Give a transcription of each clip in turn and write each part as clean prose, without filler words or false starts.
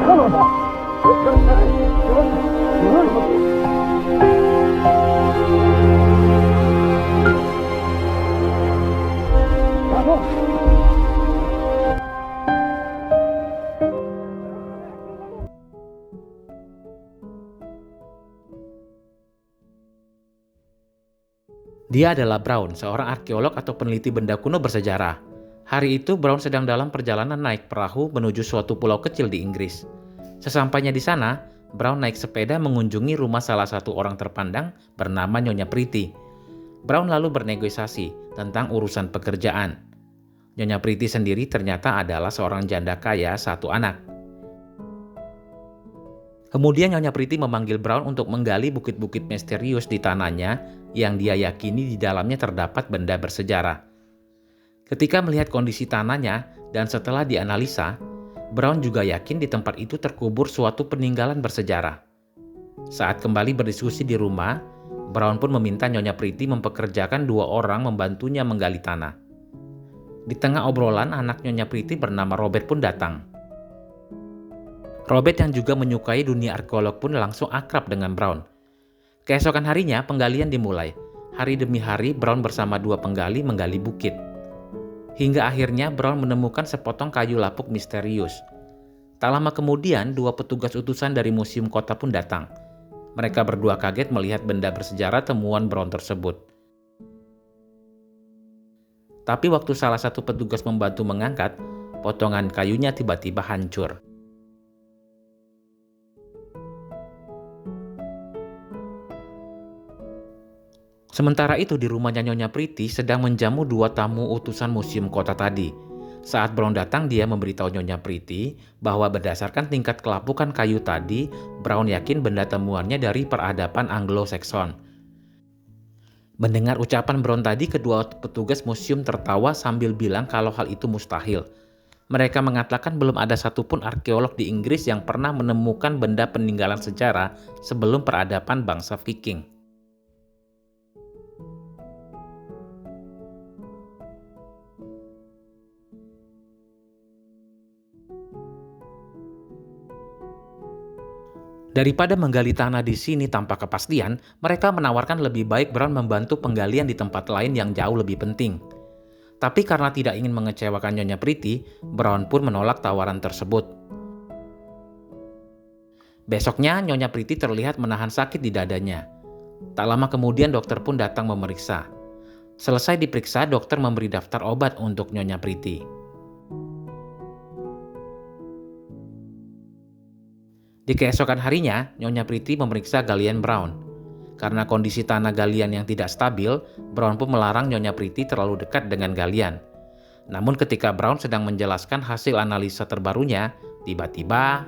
Dia adalah Brown, seorang arkeolog atau peneliti benda kuno bersejarah. Hari itu Brown sedang dalam perjalanan naik perahu menuju suatu pulau kecil di Inggris. Sesampainya di sana, Brown naik sepeda mengunjungi rumah salah satu orang terpandang bernama Nyonya Pretty. Brown lalu bernegosiasi tentang urusan pekerjaan. Nyonya Pretty sendiri ternyata adalah seorang janda kaya satu anak. Kemudian Nyonya Pretty memanggil Brown untuk menggali bukit-bukit misterius di tanahnya yang dia yakini di dalamnya terdapat benda bersejarah. Ketika melihat kondisi tanahnya dan setelah dianalisa, Brown juga yakin di tempat itu terkubur suatu peninggalan bersejarah. Saat kembali berdiskusi di rumah, Brown pun meminta Nyonya Pretty mempekerjakan 2 orang membantunya menggali tanah. Di tengah obrolan, anak Nyonya Pretty bernama Robert pun datang. Robert yang juga menyukai dunia arkeolog pun langsung akrab dengan Brown. Keesokan harinya, penggalian dimulai. Hari demi hari, Brown bersama 2 penggali menggali bukit. Hingga akhirnya Brown menemukan sepotong kayu lapuk misterius. Tak lama kemudian, 2 petugas utusan dari museum kota pun datang. Mereka berdua kaget melihat benda bersejarah temuan Brown tersebut. Tapi waktu salah satu petugas membantu mengangkat, potongan kayunya tiba-tiba hancur. Sementara itu di rumahnya Nyonya Pretty sedang menjamu 2 tamu utusan museum kota tadi. Saat Brown datang, dia memberitahu Nyonya Pretty bahwa berdasarkan tingkat kelapukan kayu tadi, Brown yakin benda temuannya dari peradaban Anglo-Saxon. Mendengar ucapan Brown tadi, kedua petugas museum tertawa sambil bilang kalau hal itu mustahil. Mereka mengatakan belum ada satupun arkeolog di Inggris yang pernah menemukan benda peninggalan sejarah sebelum peradaban bangsa Viking. Daripada menggali tanah di sini tanpa kepastian, mereka menawarkan lebih baik Brown membantu penggalian di tempat lain yang jauh lebih penting. Tapi karena tidak ingin mengecewakan Nyonya Pretty, Brown pun menolak tawaran tersebut. Besoknya, Nyonya Pretty terlihat menahan sakit di dadanya. Tak lama kemudian dokter pun datang memeriksa. Selesai diperiksa, dokter memberi daftar obat untuk Nyonya Pretty. Di keesokan harinya, Nyonya Pretty memeriksa galian Brown. Karena kondisi tanah galian yang tidak stabil, Brown pun melarang Nyonya Pretty terlalu dekat dengan galian. Namun ketika Brown sedang menjelaskan hasil analisa terbarunya, tiba-tiba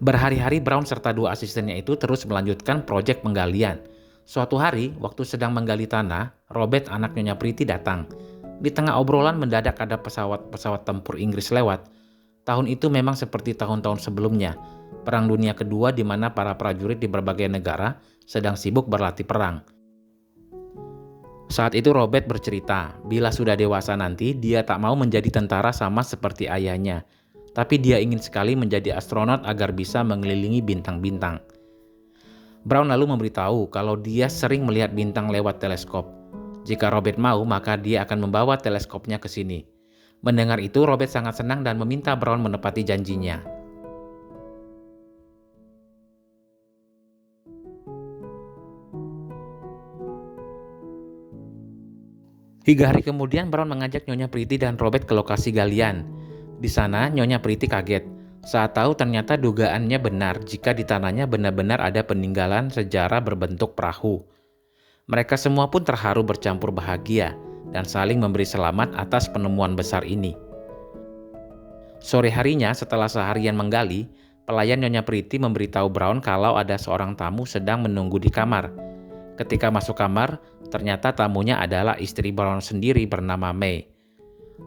berhari-hari Brown serta 2 asistennya itu terus melanjutkan proyek penggalian. Suatu hari, waktu sedang menggali tanah, Robert anak Nyonya Pretty datang. Di tengah obrolan mendadak ada pesawat tempur Inggris lewat. Tahun itu memang seperti tahun-tahun sebelumnya, Perang Dunia Kedua di mana para prajurit di berbagai negara sedang sibuk berlatih perang. Saat itu Robert bercerita, bila sudah dewasa nanti dia tak mau menjadi tentara sama seperti ayahnya. Tapi dia ingin sekali menjadi astronot agar bisa mengelilingi bintang-bintang. Brown lalu memberitahu kalau dia sering melihat bintang lewat teleskop. Jika Robert mau, maka dia akan membawa teleskopnya ke sini. Mendengar itu, Robert sangat senang dan meminta Brown menepati janjinya. Hingga hari kemudian, Brown mengajak Nyonya Pretty dan Robert ke lokasi galian. Di sana, Nyonya Pretty kaget. Saat tahu ternyata dugaannya benar jika di tanahnya benar-benar ada peninggalan sejarah berbentuk perahu. Mereka semua pun terharu bercampur bahagia dan saling memberi selamat atas penemuan besar ini. Sore harinya setelah seharian menggali, pelayan Nyonya Priti memberitahu Brown kalau ada seorang tamu sedang menunggu di kamar. Ketika masuk kamar, ternyata tamunya adalah istri Brown sendiri bernama May.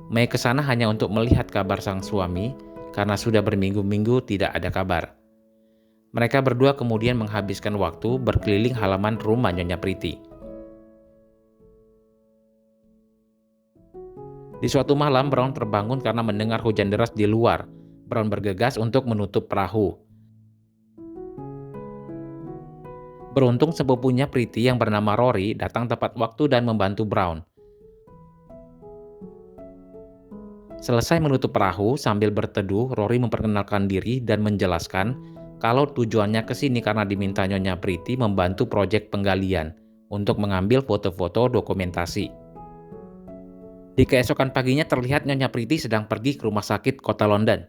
May kesana hanya untuk melihat kabar sang suami karena sudah berminggu-minggu tidak ada kabar. Mereka berdua kemudian menghabiskan waktu berkeliling halaman rumah Nyonya Priti. Di suatu malam, Brown terbangun karena mendengar hujan deras di luar. Brown bergegas untuk menutup perahu. Beruntung sepupunya Priti yang bernama Rory datang tepat waktu dan membantu Brown. Selesai menutup perahu, sambil berteduh, Rory memperkenalkan diri dan menjelaskan kalau tujuannya ke sini karena diminta Nyonya Priti membantu proyek penggalian untuk mengambil foto-foto dokumentasi. Di keesokan paginya terlihat Nyonya Priti sedang pergi ke rumah sakit kota London.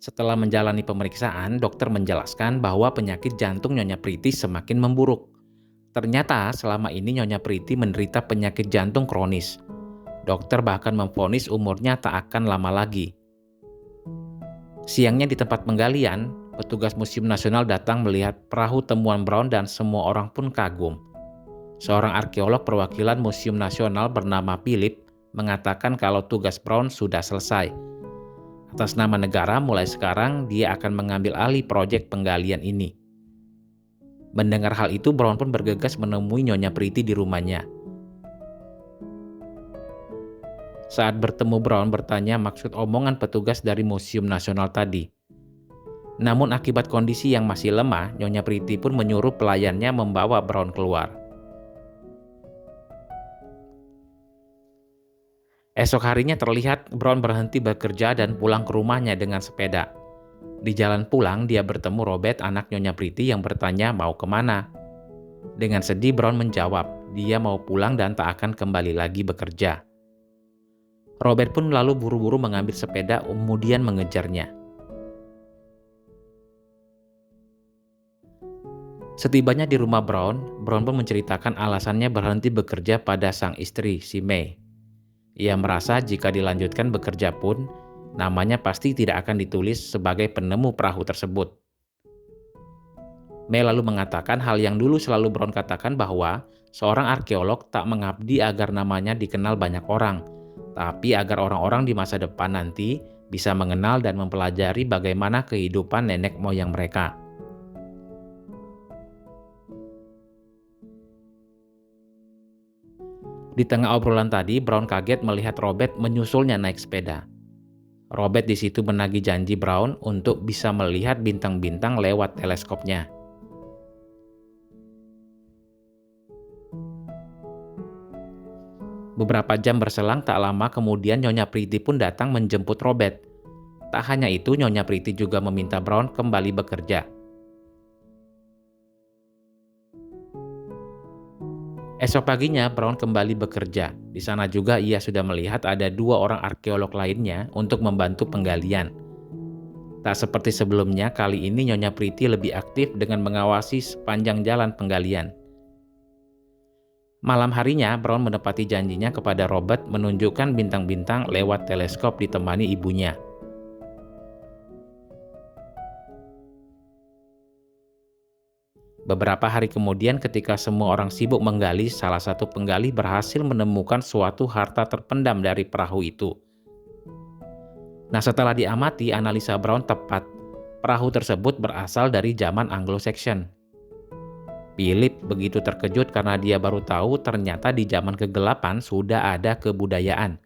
Setelah menjalani pemeriksaan, dokter menjelaskan bahwa penyakit jantung Nyonya Priti semakin memburuk. Ternyata selama ini Nyonya Priti menderita penyakit jantung kronis. Dokter bahkan memvonis umurnya tak akan lama lagi. Siangnya di tempat penggalian, petugas Museum Nasional datang melihat perahu temuan Brown dan semua orang pun kagum. Seorang arkeolog perwakilan Museum Nasional bernama Philip mengatakan kalau tugas Brown sudah selesai. Atas nama negara, mulai sekarang dia akan mengambil alih proyek penggalian ini. Mendengar hal itu, Brown pun bergegas menemui Nyonya Priti di rumahnya. Saat bertemu, Brown bertanya maksud omongan petugas dari Museum Nasional tadi. Namun akibat kondisi yang masih lemah, Nyonya Priti pun menyuruh pelayannya membawa Brown keluar. Esok harinya terlihat Brown berhenti bekerja dan pulang ke rumahnya dengan sepeda. Di jalan pulang, dia bertemu Robert, anak Nyonya Priti yang bertanya mau kemana. Dengan sedih, Brown menjawab, dia mau pulang dan tak akan kembali lagi bekerja. Robert pun lalu buru-buru mengambil sepeda kemudian mengejarnya. Setibanya di rumah Brown pun menceritakan alasannya berhenti bekerja pada sang istri, si May. Ia merasa jika dilanjutkan bekerja pun, namanya pasti tidak akan ditulis sebagai penemu perahu tersebut. May lalu mengatakan hal yang dulu selalu Brown katakan bahwa seorang arkeolog tak mengabdi agar namanya dikenal banyak orang, tapi agar orang-orang di masa depan nanti bisa mengenal dan mempelajari bagaimana kehidupan nenek moyang mereka. Di tengah obrolan tadi, Brown kaget melihat Robert menyusulnya naik sepeda. Robert di situ menagih janji Brown untuk bisa melihat bintang-bintang lewat teleskopnya. Beberapa jam berselang, tak lama kemudian Nyonya Priti pun datang menjemput Robert. Tak hanya itu, Nyonya Priti juga meminta Brown kembali bekerja. Esok paginya, Brown kembali bekerja. Di sana juga ia sudah melihat ada 2 orang arkeolog lainnya untuk membantu penggalian. Tak seperti sebelumnya, kali ini Nyonya Priti lebih aktif dengan mengawasi sepanjang jalan penggalian. Malam harinya, Brown menepati janjinya kepada Robert menunjukkan bintang-bintang lewat teleskop ditemani ibunya. Beberapa hari kemudian ketika semua orang sibuk menggali, salah satu penggali berhasil menemukan suatu harta terpendam dari perahu itu. Nah, setelah diamati, analisa Brown tepat. Perahu tersebut berasal dari zaman Anglo-Saxon. Philip begitu terkejut karena dia baru tahu ternyata di zaman kegelapan sudah ada kebudayaan.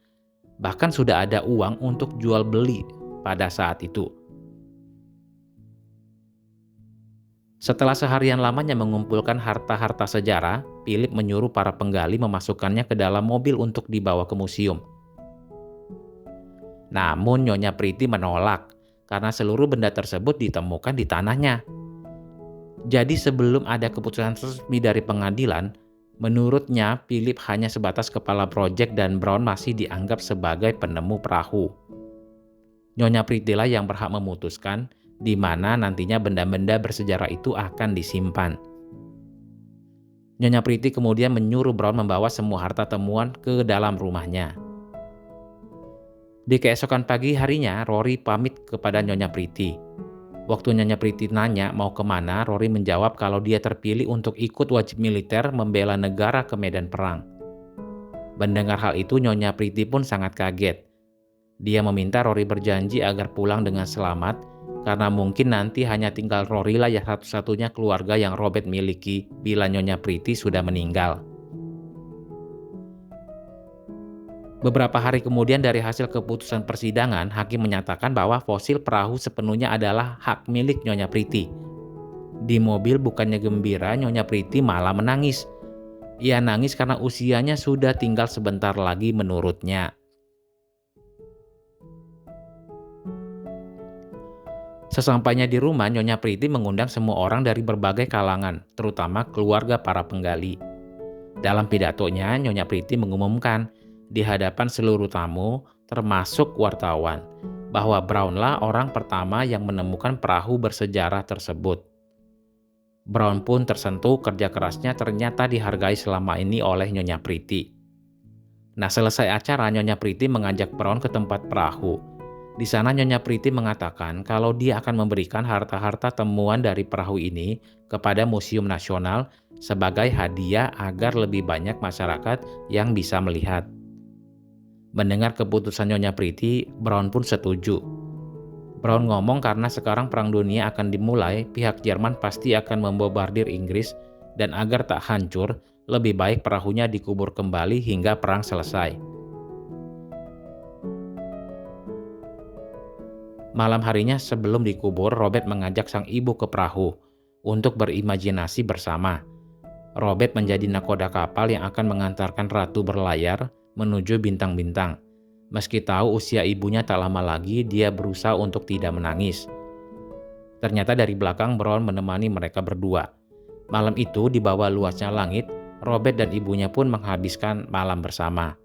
Bahkan sudah ada uang untuk jual beli pada saat itu. Setelah seharian lamanya mengumpulkan harta-harta sejarah, Philip menyuruh para penggali memasukkannya ke dalam mobil untuk dibawa ke museum. Namun Nyonya Priti menolak karena seluruh benda tersebut ditemukan di tanahnya. Jadi sebelum ada keputusan resmi dari pengadilan, menurutnya Philip hanya sebatas kepala proyek dan Brown masih dianggap sebagai penemu perahu. Nyonya Priti lah yang berhak memutuskan di mana nantinya benda-benda bersejarah itu akan disimpan. Nyonya Priti kemudian menyuruh Brown membawa semua harta temuan ke dalam rumahnya. Di keesokan pagi harinya, Rory pamit kepada Nyonya Priti. Waktu Nyonya Priti nanya mau kemana, Rory menjawab kalau dia terpilih untuk ikut wajib militer membela negara ke medan perang. Mendengar hal itu, Nyonya Priti pun sangat kaget. Dia meminta Rory berjanji agar pulang dengan selamat, karena mungkin nanti hanya tinggal Rory lah ya satu-satunya keluarga yang Robert miliki bila Nyonya Priti sudah meninggal. Beberapa hari kemudian dari hasil keputusan persidangan, hakim menyatakan bahwa fosil perahu sepenuhnya adalah hak milik Nyonya Priti. Di mobil bukannya gembira, Nyonya Priti malah menangis. Ia nangis karena usianya sudah tinggal sebentar lagi menurutnya. Sesampainya di rumah, Nyonya Priti mengundang semua orang dari berbagai kalangan, terutama keluarga para penggali. Dalam pidatonya, Nyonya Priti mengumumkan di hadapan seluruh tamu, termasuk wartawan, bahwa Brownlah orang pertama yang menemukan perahu bersejarah tersebut. Brown pun tersentuh kerja kerasnya ternyata dihargai selama ini oleh Nyonya Priti. Nah, selesai acara, Nyonya Priti mengajak Brown ke tempat perahu. Di sana Nyonya Priti mengatakan kalau dia akan memberikan harta-harta temuan dari perahu ini kepada Museum Nasional sebagai hadiah agar lebih banyak masyarakat yang bisa melihat. Mendengar keputusan Nyonya Priti, Brown pun setuju. Brown ngomong karena sekarang perang dunia akan dimulai, pihak Jerman pasti akan membombardir Inggris dan agar tak hancur, lebih baik perahunya dikubur kembali hingga perang selesai. Malam harinya sebelum dikubur, Robert mengajak sang ibu ke perahu untuk berimajinasi bersama. Robert menjadi nakoda kapal yang akan mengantarkan ratu berlayar menuju bintang-bintang. Meski tahu usia ibunya tak lama lagi, dia berusaha untuk tidak menangis. Ternyata dari belakang Brown menemani mereka berdua. Malam itu di bawah luasnya langit, Robert dan ibunya pun menghabiskan malam bersama.